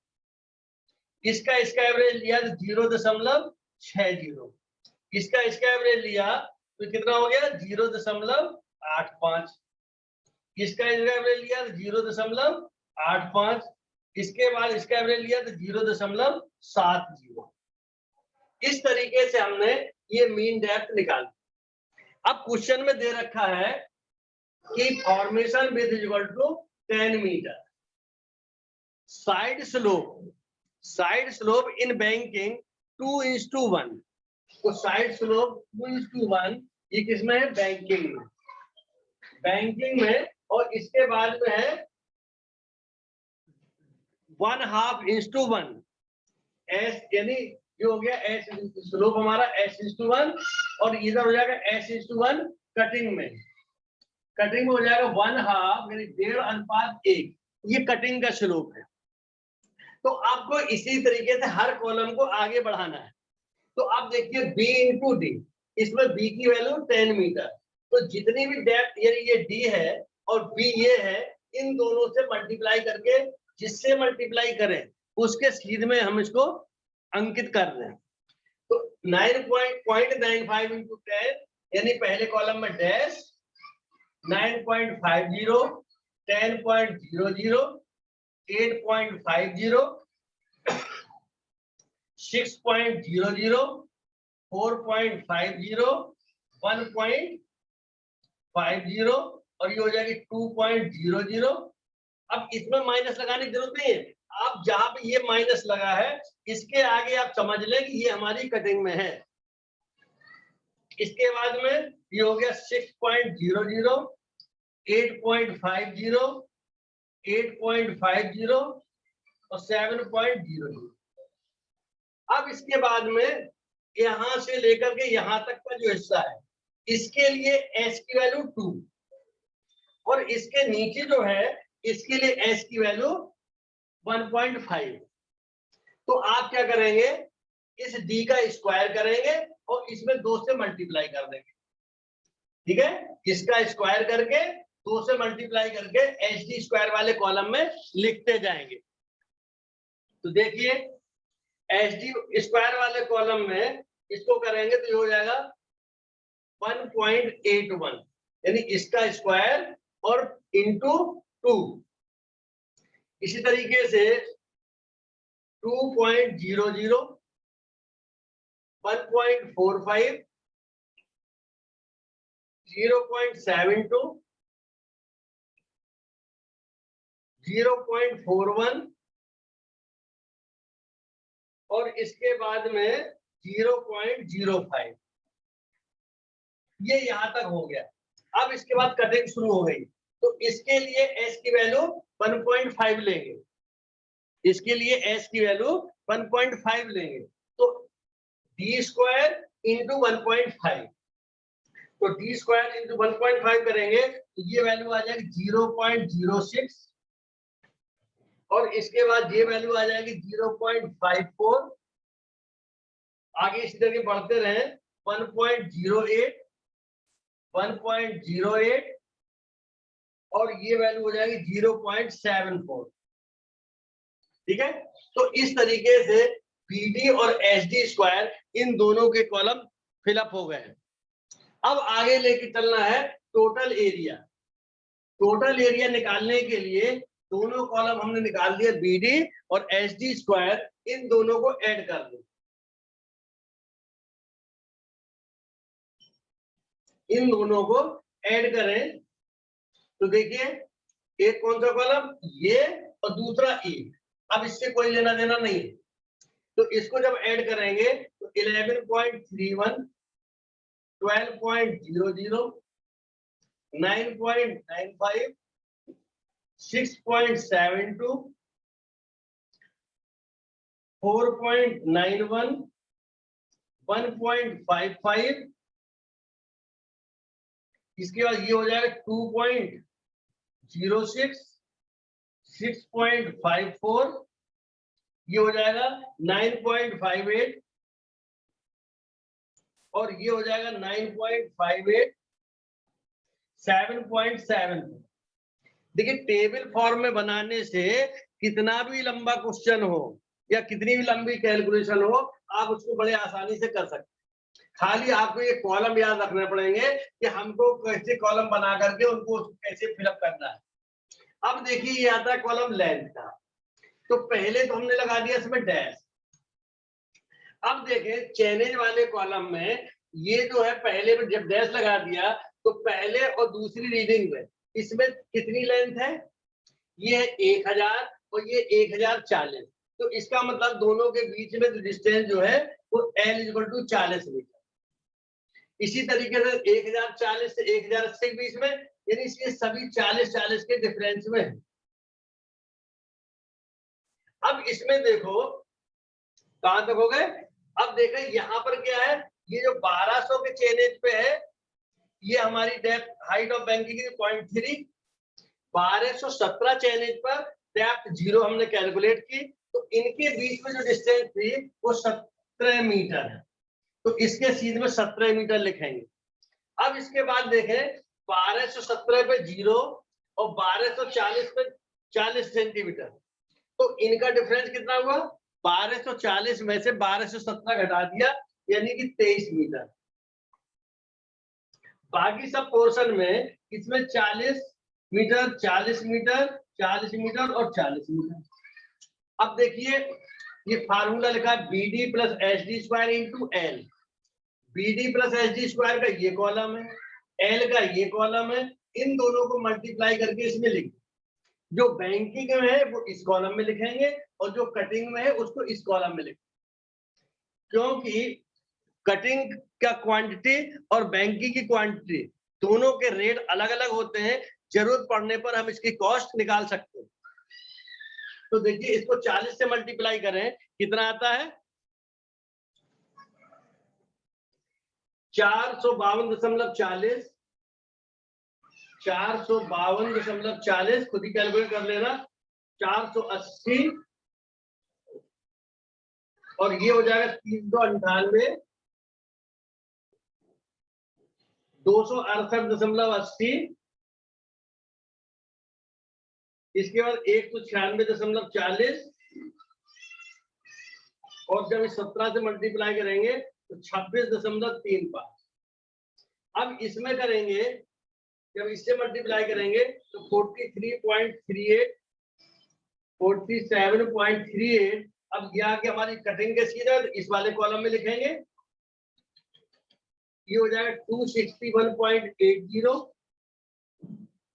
इसका एवरेज लिया तो 0.60। इसका एवरेज लिया तो कितना हो गया 0.85। इसका एवरेज लिया तो 0.85। इसके बाद इसका एवरेज लिया तो 0.70। इस तरीके से हमने ये मीन डेप्थ निकाली। अब क्वेश्चन में दे रखा है कि formation width is equal to 10 metre, side slope in banking 2:1। तो साइड स्लोप 2:1 ये किसमें है, बैंकिंग में। और इसके बाद में है 1/2:1 एस, यानी ये हो गया एस स्लोप हमारा S:1 और इधर हो जाएगा S:1 कटिंग में हो जाएगा 1/2 यानी 1.5:1। ये कटिंग का स्लोप है। तो आपको इसी तरीके से हर कॉलम को आगे बढ़ाना है। तो आप देखिए B × D, इसमें B की वैल्यू 10 मीटर, तो जितनी भी डेप्थ यानी ये D है और B ये है, इन दोनों से मल्टीप्लाई करके जिससे मल्टीप्लाई करें उसके सीध में हम इसको अंकित कर रहे हैं। तो 9.95 × 10 यानी पहले कॉलम में डैश 9.50 10.00 8.50, 6.00, 4.50, 1.50 और ये हो जाएगी 2.00। अब इसमें माइनस लगाने की जरूरत नहीं है, आप जहां पे ये माइनस लगा है इसके आगे आप समझ लें कि ये हमारी कटिंग में है। इसके बाद में ये हो गया 6.00, 8.50, 8.50 और 7.00। अब इसके बाद में यहां से लेकर के यहां तक का जो हिस्सा है इसके लिए एस की वैल्यू 2 और इसके नीचे जो है इसके लिए एस की वैल्यू 1.5। तो आप क्या करेंगे, इस डी का स्क्वायर करेंगे और इसमें 2 से मल्टीप्लाई कर देंगे। ठीक है, इसका स्क्वायर करके 2 से मल्टीप्लाई करके एच डी स्क्वायर वाले कॉलम में लिखते जाएंगे। तो देखिए एच डी स्क्वायर वाले कॉलम में इसको करेंगे तो ये हो जाएगा 1.81 यानी इसका स्क्वायर और इंटू 2। इसी तरीके से 2.00, 1.45, 0.72, 0.41 और इसके बाद में 0.05। ये यहां तक हो गया। अब इसके बाद कटिंग शुरू हो गई तो इसके लिए s की वैल्यू 1.5 लेंगे, इसके लिए s की वैल्यू 1.5 लेंगे तो d स्क्वायर इंटू 1.5, तो d स्क्वायर इंटू 1.5 करेंगे तो ये वैल्यू आ जाएगी 0.06 और इसके बाद ये वैल्यू आ जाएगी 0.54। आगे इस तरह के बढ़ते रहे 1.08, 1.08 और ये वैल्यू हो जाएगी 0.74। ठीक है, तो इस तरीके से BD और HD स्क्वायर इन दोनों के कॉलम फिलअप हो गए। अब आगे लेके चलना है टोटल एरिया। टोटल एरिया निकालने के लिए दोनों कॉलम हमने निकाल दिया BD और HD स्क्वायर, इन दोनों को ऐड कर दो। इन दोनों को ऐड करें तो देखिए एक कौन सा कॉलम, ये और दूसरा ए। अब इससे कोई लेना देना नहीं है तो इसको जब ऐड करेंगे तो 11.31, 12.00, 9.95, 6.72, 4.91, 1.55, इसके बाद ये हो जाएगा 2.06, 6.54, ये हो जाएगा 9.58 और ये हो जाएगा 9.58, 7.7। देखिए टेबल फॉर्म में बनाने से कितना भी लंबा क्वेश्चन हो या कितनी भी लंबी कैलकुलेशन हो आप उसको बड़े आसानी से कर सकते हैं। खाली आपको ये कॉलम याद रखने पड़ेंगे कि हमको कैसे कॉलम बना करके उनको कैसे फिलअप करना है। अब देखिए ये आता है कॉलम लेंथ का, तो पहले तो हमने लगा दिया इसमें डैश। अब देखें चेनेज वाले कॉलम में ये जो है पहले में जब डैश लगा दिया तो पहले और दूसरी रीडिंग में इसमें कितनी लेंथ है, ये है 1000 और ये 1040। तो इसका मतलब दोनों के बीच में जो डिस्टेंस जो है वो L = 40 मीटर। इसी तरीके से 1040 से 1080 के बीच में, यानी इसके सभी 40-40 के डिफरेंस में है। अब इसमें देखो कहां तक हो गए। अब देखें यहाँ पर क्या है, ये जो 1200 के चेनेज पे है ये हमारी डेप्थ हाइट ऑफ बैंकिंग की 0.3, 1217 चेनेज पर डेप्थ 0 हमने कैलकुलेट की तो इनके बीच में जो डिस्टेंस थी वो 17 मीटर है तो इसके सीधे में 17 मीटर लिखेंगे। अब इसके बाद देखें 1217 पे 0 और 1240 पे 40 सेंटीमीटर, तो इनका डिफरेंस कितना हुआ, 1240 में से 1217 घटा दिया यानी कि 23 मीटर। बाकी सब पोर्शन में इसमें 40 मीटर, 40 मीटर, 40 मीटर और 40 मीटर। अब देखिए ये फार्मूला लिखा है BD plus HD square into L। BD plus HD square का ये कॉलम है, L का ये कॉलम है, इन दोनों को मल्टीप्लाई करके इसमें लिख, जो बैंकिंग में है वो इस कॉलम में लिखेंगे और जो कटिंग में है उसको इस कॉलम में लिखेंगे, क्योंकि कटिंग का क्वांटिटी और बैंकिंग की क्वांटिटी दोनों के रेट अलग अलग होते हैं, जरूरत पड़ने पर हम इसकी कॉस्ट निकाल सकते हैं। तो देखिए इसको 40 से मल्टीप्लाई करें कितना आता है 452.40, 452.40 खुद ही कैलकुलेट कर लेना, 480 और ये हो जाएगा 398, 268.80, इसके बाद 196.40 और जब इस 17 से मल्टीप्लाई करेंगे तो 26.35। अब इसमें करेंगे, जब इससे मल्टीप्लाई करेंगे तो 43.38, 47.38। अब ये आके हमारी कटिंग के सीधा इस वाले कॉलम में लिखेंगे, ये हो जाएगा 261.80,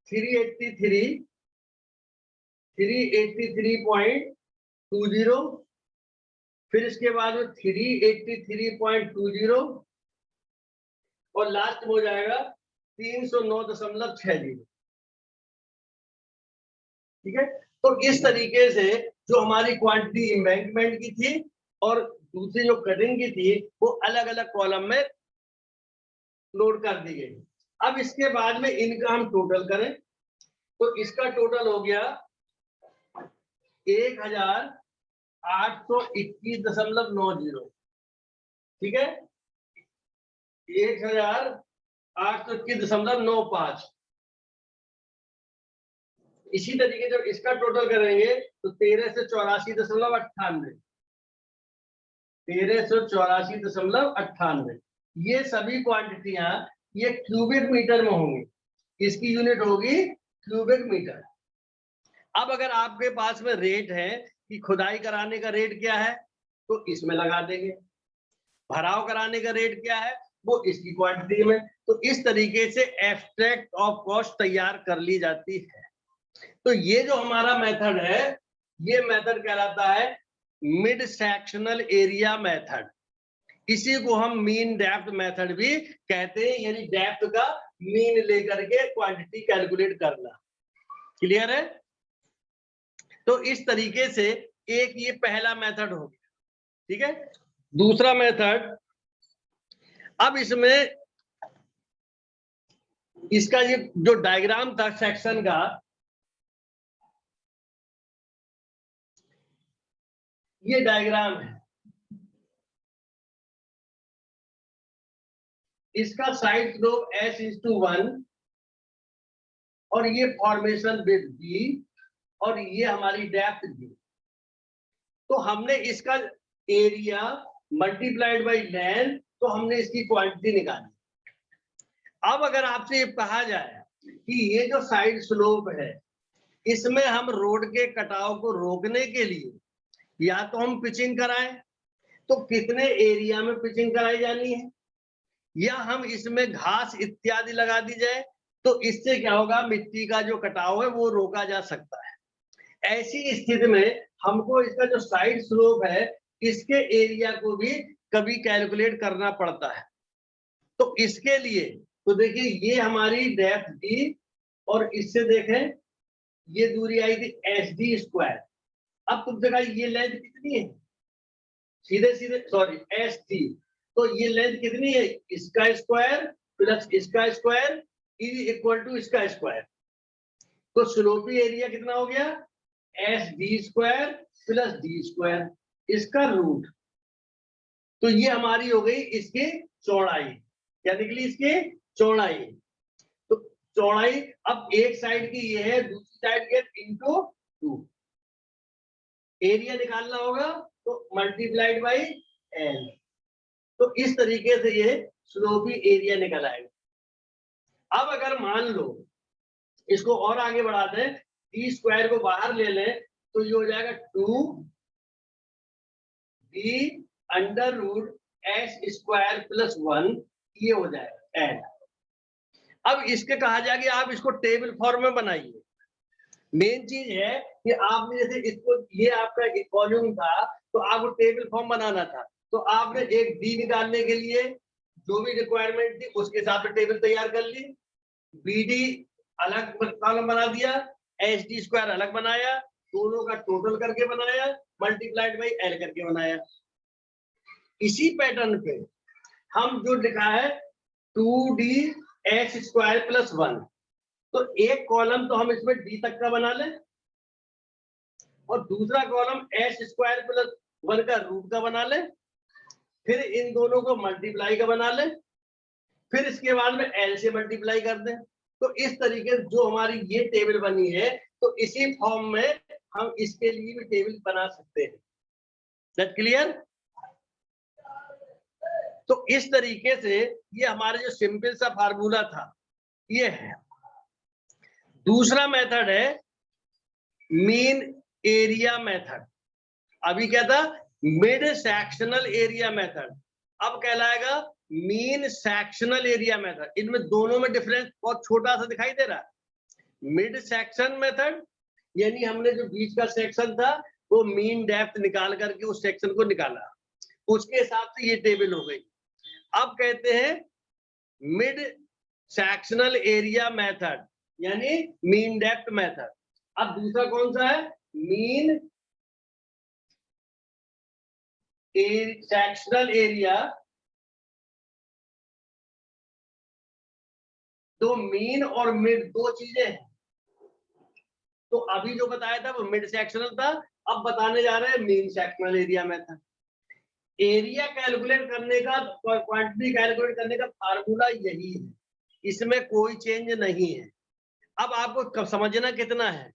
383, 383.20, फिर इसके बाद में 383.20 और लास्ट में हो जाएगा 309.60। ठीक है, तो इस तरीके से जो हमारी क्वांटिटी एम्बैंकमेंट की थी और दूसरी जो कटिंग की थी वो अलग अलग कॉलम में लोड कर दी गई। अब इसके बाद में इनका हम टोटल करें तो इसका टोटल हो गया 1821.90। ठीक है, 1821.95। इसी तरीके जब इसका टोटल करेंगे तो 1384.98, 1384.98। ये सभी क्वांटिटियां ये क्यूबिक मीटर में होंगी, इसकी यूनिट होगी क्यूबिक मीटर। अब अगर आपके पास में रेट है कि खुदाई कराने का रेट क्या है तो इसमें लगा देंगे, भराव कराने का रेट क्या है वो इसकी क्वांटिटी में। तो इस तरीके से एब्स्ट्रैक्ट ऑफ कॉस्ट तैयार कर ली जाती है। तो ये जो हमारा मेथड है ये मेथड कहलाता है मिड सेक्शनल एरिया मेथड। इसी को हम मीन डेप्थ मेथड भी कहते हैं, यानी डेप्थ का मीन लेकर के क्वांटिटी कैलकुलेट करना। क्लियर है? तो इस तरीके से एक ये पहला मेथड हो गया। ठीक है, दूसरा मेथड, अब इसमें इसका ये जो डायग्राम था सेक्शन का, ये डायग्राम है, इसका साइड स्लोप S:1 और ये फॉर्मेशन विड्थ B और ये हमारी डेप्थ B। तो हमने इसका एरिया मल्टीप्लाइड बाय लेंथ, तो हमने इसकी क्वांटिटी निकाली। अब अगर आपसे ये कहा जाए कि ये जो साइड स्लोप है इसमें हम रोड के कटाव को रोकने के लिए या तो हम पिचिंग कराएं, तो कितने एरिया में पिचिंग कराई जानी है, या हम इसमें घास इत्यादि लगा दी जाए, तो इससे क्या होगा, मिट्टी का जो कटाव है वो रोका जा सकता है। ऐसी स्थिति में हमको इसका जो साइड स्लोप है इसके एरिया को भी कभी कैलकुलेट करना पड़ता है। तो इसके लिए तो देखिए ये हमारी डेप्थ डी और इससे देखें ये दूरी आई थी SD स्क्वायर। अब तुमसे कहा ये लेंथ कितनी है, सीधे सीधे सॉरी SD, तो ये लेंथ कितनी है, इसका स्क्वायर प्लस इसका स्क्वायर इक्वल टू इसका स्क्वायर। तो स्लोपी एरिया कितना हो गया, SD square plus D square, इसका रूट। तो ये हमारी हो गई इसकी चौड़ाई, क्या निकली इसकी चौड़ाई। तो चौड़ाई अब एक साइड की ये है, दूसरी साइड के इंटू 2, एरिया निकालना होगा तो मल्टीप्लाइड बाई L। तो इस तरीके से ये स्लोपी एरिया निकल आएगा। अब अगर मान लो इसको और आगे बढ़ाते हैं, डी स्क्वायर को बाहर ले लें तो ये हो जाएगा 2d under root S square plus 1, ये हो जाएगा एड। अब इसके कहा जाए कि आप इसको टेबल फॉर्म में बनाइए। मेन चीज है कि आपने जैसे इसको, ये आपका वॉल्यूम था तो आपको टेबल फॉर्म बनाना था, तो आपने एक डी निकालने के लिए जो भी रिक्वायरमेंट थी उसके हिसाब से टेबल तैयार कर ली, बीडी अलग कॉलम बना दिया, एच डी स्क्वायर अलग बनाया, दोनों का टोटल करके बनाया, मल्टीप्लाइड बाई एल करके बनाया। इसी पैटर्न पे हम जो लिखा है 2d एच स्क्वायर प्लस 1, तो एक कॉलम तो हम इसमें डी तक का बना लें और दूसरा कॉलम एच स्क्वायर प्लस 1 का रूट का बना लें, फिर इन दोनों को मल्टीप्लाई का बना लें, फिर इसके बाद में एल से मल्टीप्लाई कर दें। तो इस तरीके से जो हमारी ये टेबल बनी है, तो इसी फॉर्म में हम इसके लिए भी टेबल बना सकते हैं। That clear? तो इस तरीके से ये हमारे जो सिंपल सा फार्मूला था ये है। दूसरा मेथड है मीन एरिया मेथड। अभी क्या था? मिड सेक्शनल एरिया मेथड, अब कहलाएगा मीन सेक्शनल एरिया मेथड। इनमें दोनों में डिफरेंस बहुत छोटा सा दिखाई दे रहा है। मिड सेक्शन मेथड यानी हमने जो बीच का सेक्शन था वो मीन डेप्थ निकाल करके उस सेक्शन को निकाला, उसके हिसाब से ये टेबल हो गई। अब कहते हैं मिड सेक्शनल एरिया मेथड यानी मीन डेप्थ मेथड। अब दूसरा कौन सा है? Mean sectional area. तो मीन और मिड दो चीजें हैं। तो अभी जो बताया था वो मिड सेक्शनल था, अब बताने जा रहे हैं mean sectional area method. Area calculate करने का, क्वांटिटी कैलकुलेट करने का फार्मूला यही है, इसमें कोई चेंज नहीं है। अब आपको समझना कितना है।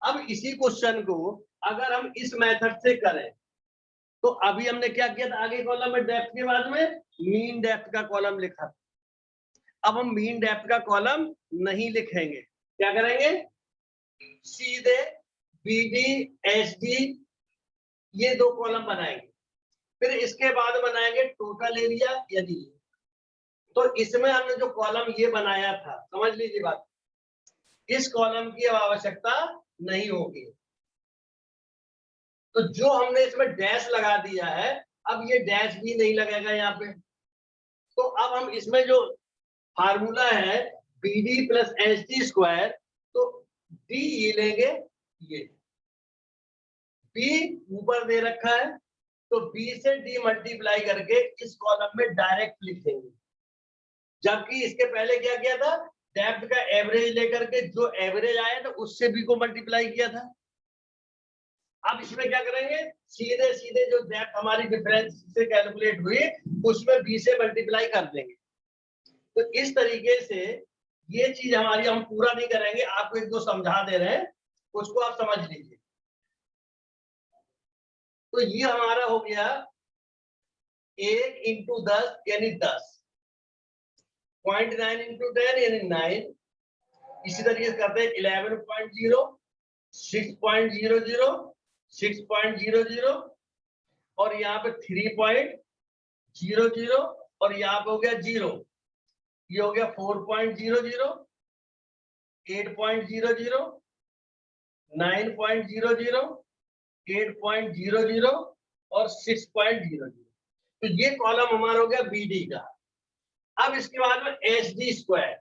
अब इसी क्वेश्चन को अगर हम इस मेथड से करें तो अभी हमने क्या किया था, आगे कॉलम में डेप्थ के बाद में मीन डेप्थ का कॉलम लिखा। अब हम मीन डेप्थ का कॉलम नहीं लिखेंगे, क्या करेंगे? सीधे बीडी एचडी ये दो कॉलम बनाएंगे, फिर इसके बाद बनाएंगे टोटल एरिया यदि। तो इसमें हमने जो कॉलम ये बनाया था, समझ लीजिए बात, इस कॉलम की आवश्यकता नहीं होगी। तो जो हमने इसमें डैश लगा दिया है, अब ये डैश भी नहीं लगेगा यहाँ पे। तो अब हम इसमें जो फार्मूला है BD plus H D square, तो डी ये लेंगे, ये बी ऊपर दे रखा है तो बी से डी मल्टीप्लाई करके इस कॉलम में डायरेक्ट लिख देंगे। जबकि इसके पहले क्या किया था, डेप्थ का एवरेज लेकर के जो एवरेज आया था उससे बी को मल्टीप्लाई किया था। अब इसमें क्या करेंगे, सीधे सीधे जो डेप्थ हमारी डिफरेंस से कैलकुलेट हुई उसमें बी से मल्टीप्लाई कर देंगे। तो इस तरीके से ये चीज हमारी हम पूरा नहीं करेंगे, आपको एक दो समझा दे रहे हैं, उसको आप समझ लीजिए। तो ये हमारा हो गया 1 इंटू 10 यानी 10, 0.9 इंटू 10 यानी 9। इसी तरीके से करते हैं 11.0, 6.00, 6.00 और यहाँ पे 3.00 और यहाँ पे हो गया 0, ये हो गया 4.00, 8.00, 9.00, 8.00 और 6.00। तो ये कॉलम हमारा हो गया बीडी का। अब इसके बाद में एच डी स्क्वायर,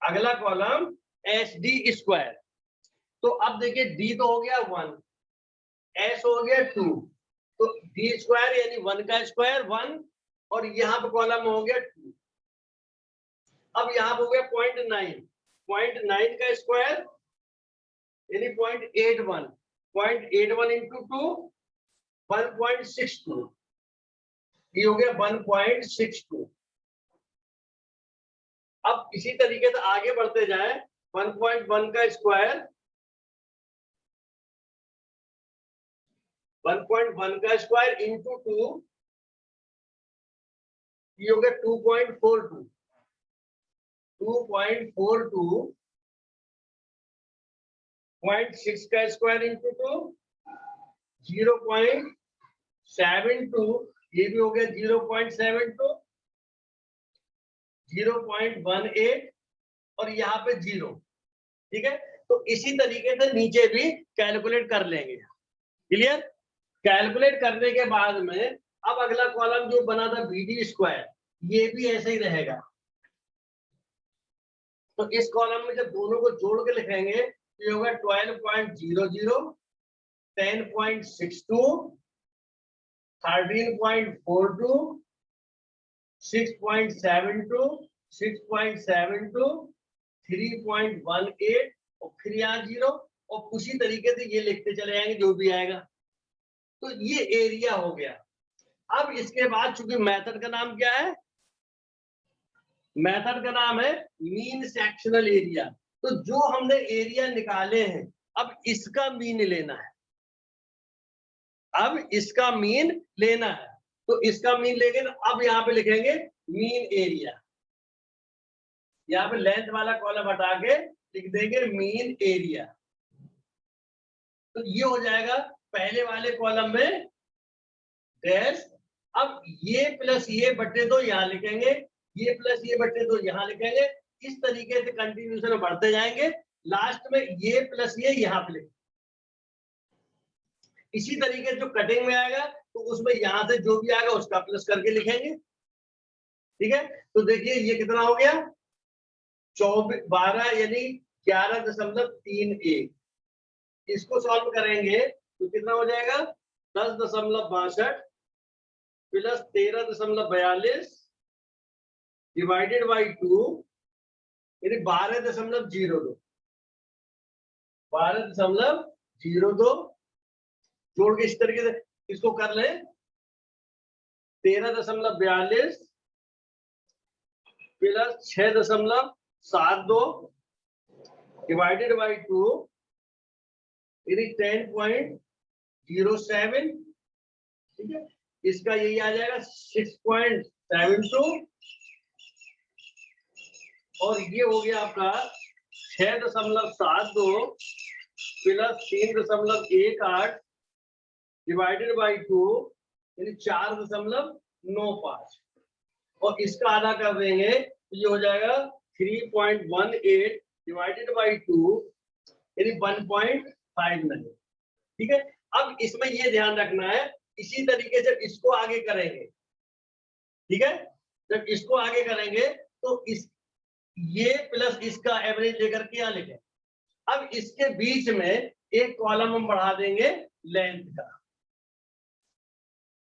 अगला कॉलम एच डी स्क्वायर। तो अब देखिए डी तो हो गया 1, एस हो गया 2, तो डी स्क्वायर यानी 1 का स्क्वायर 1 और यहाँ पे कॉलम हो गया 2। अब यहाँ पे हो गया 0.9, 0.9 का स्क्वायर यानी 0.81, 0.81 इंटू 2 1.62, ये हो गया 1.62। अब इसी तरीके से आगे बढ़ते जाए, 1.1 का स्क्वायर, 1.1 का स्क्वायर इंटू 2, ये हो गया 2.42। 2.42.6 का स्क्वायर इंटू 2, 0.72, ये भी हो गया 0.72, 0.18 और यहाँ पे 0। ठीक है, तो इसी तरीके से नीचे भी कैलकुलेट कर लेंगे। क्लियर? कैलकुलेट करने के बाद में अब अगला कॉलम जो बना था BD स्क्वायर, ये भी ऐसे ही रहेगा। तो इस कॉलम में जब दोनों को जोड़ के लिखेंगे तो ये होगा 12.00, 10.62, 13.42, 6.72, 6.72, 3.18 और फिर यहाँ 0 और उसी तरीके से ये लिखते चले जाएंगे जो भी आएगा। तो ये एरिया हो गया। अब इसके बाद चूंकि मेथड का नाम क्या है, मेथड का नाम है मीन सेक्शनल एरिया। तो जो हमने एरिया निकाले हैं अब इसका मीन लेना है, अब इसका मीन लेना है। तो इसका मीन लेंगे तो अब यहाँ पे लिखेंगे मीन एरिया, यहाँ पे लेंथ वाला कॉलम हटा के लिख देंगे मीन एरिया। तो ये हो जाएगा पहले वाले कॉलम में डैश, अब ये प्लस ये बटे दो यहाँ लिखेंगे, ये प्लस ये बटे दो यहाँ लिखेंगे। इस तरीके से कंटिन्यूशन बढ़ते जाएंगे, लास्ट में ये प्लस ये यहाँ पे लिखेंगे। इसी तरीके जो कटिंग में आएगा तो उसमें यहाँ से जो भी आएगा उसका प्लस करके लिखेंगे। ठीक है, तो देखिए ये कितना हो गया 12 यानी 11.31। इसको सॉल्व करेंगे तो कितना हो जाएगा 10.62 प्लस 13.42 डिवाइडेड बाई 2 यानी 12.02, 12.02 जोड़ के इस तरीके से इसको कर ले 13.42 प्लस 6.72 डिवाइडेड बाई 2 यानी 10.07। ठीक है, इसका यही आ जाएगा 6.72 और ये हो गया आपका 6.72 प्लस 3.18 डिवाइडेड बाई 2 यानी 4.95 और इसका आधा कर देंगे तो ये हो जाएगा 3.18 डिवाइडेड बाई 2 यानी 1.59। ठीक है, अब इसमें ये ध्यान रखना है इसी तरीके से इसको आगे करेंगे। ठीक है, जब इसको आगे करेंगे तो इस ये प्लस इसका एवरेज लेकर के यहाँ लिखें। अब इसके बीच में एक कॉलम हम बढ़ा देंगे लेंथ का,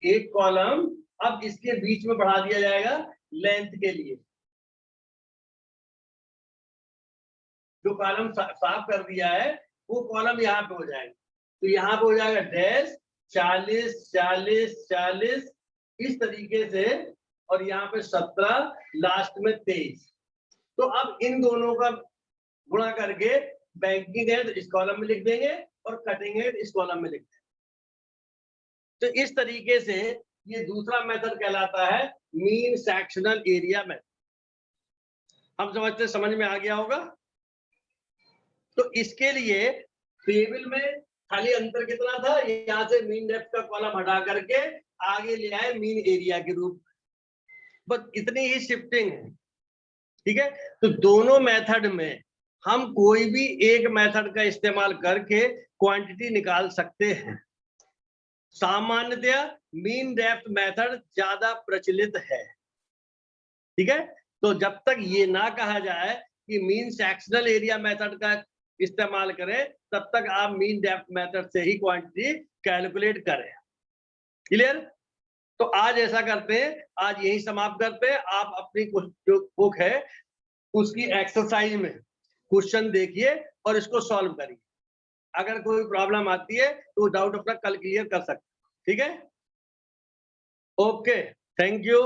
एक कॉलम अब इसके बीच में बढ़ा दिया जाएगा लेंथ के लिए। जो कॉलम साफ कर दिया है वो कॉलम यहाँ पे हो जाएगा, तो यहाँ पे हो जाएगा डैश 40 40 40 इस तरीके से और यहाँ पे 17 लास्ट में 23। तो अब इन दोनों का गुणा करके बैंकिंग है तो इस कॉलम में लिख देंगे और कटिंग है तो इस कॉलम में लिख देंगे। तो इस तरीके से ये दूसरा मेथड कहलाता है मीन सेक्शनल एरिया मेथड। हम समझते समझ में आ गया होगा। तो इसके लिए टेबल में खाली अंतर कितना था, यहाँ से मीन डेप्थ का कॉलम हटा करके आगे ले आए मीन एरिया के रूप में, बस इतनी ही शिफ्टिंग है। ठीक है, तो दोनों मेथड में हम कोई भी एक मेथड का इस्तेमाल करके क्वांटिटी निकाल सकते हैं। सामान्यतया मीन डेप्थ मेथड ज्यादा प्रचलित है। ठीक है, तो जब तक ये ना कहा जाए कि मीन सेक्शनल एरिया मेथड का इस्तेमाल करें तब तक आप मीन डेप्थ मेथड से ही क्वांटिटी कैलकुलेट करें। क्लियर? तो आज ऐसा करते हैं, आज यही समाप्त करते हैं। आप अपनी जो बुक है उसकी एक्सरसाइज में क्वेश्चन देखिए और इसको सॉल्व करिए। अगर कोई प्रॉब्लम आती है तो डाउट अपना कल क्लियर कर सकते हैं। ठीक है, ओके, थैंक यू।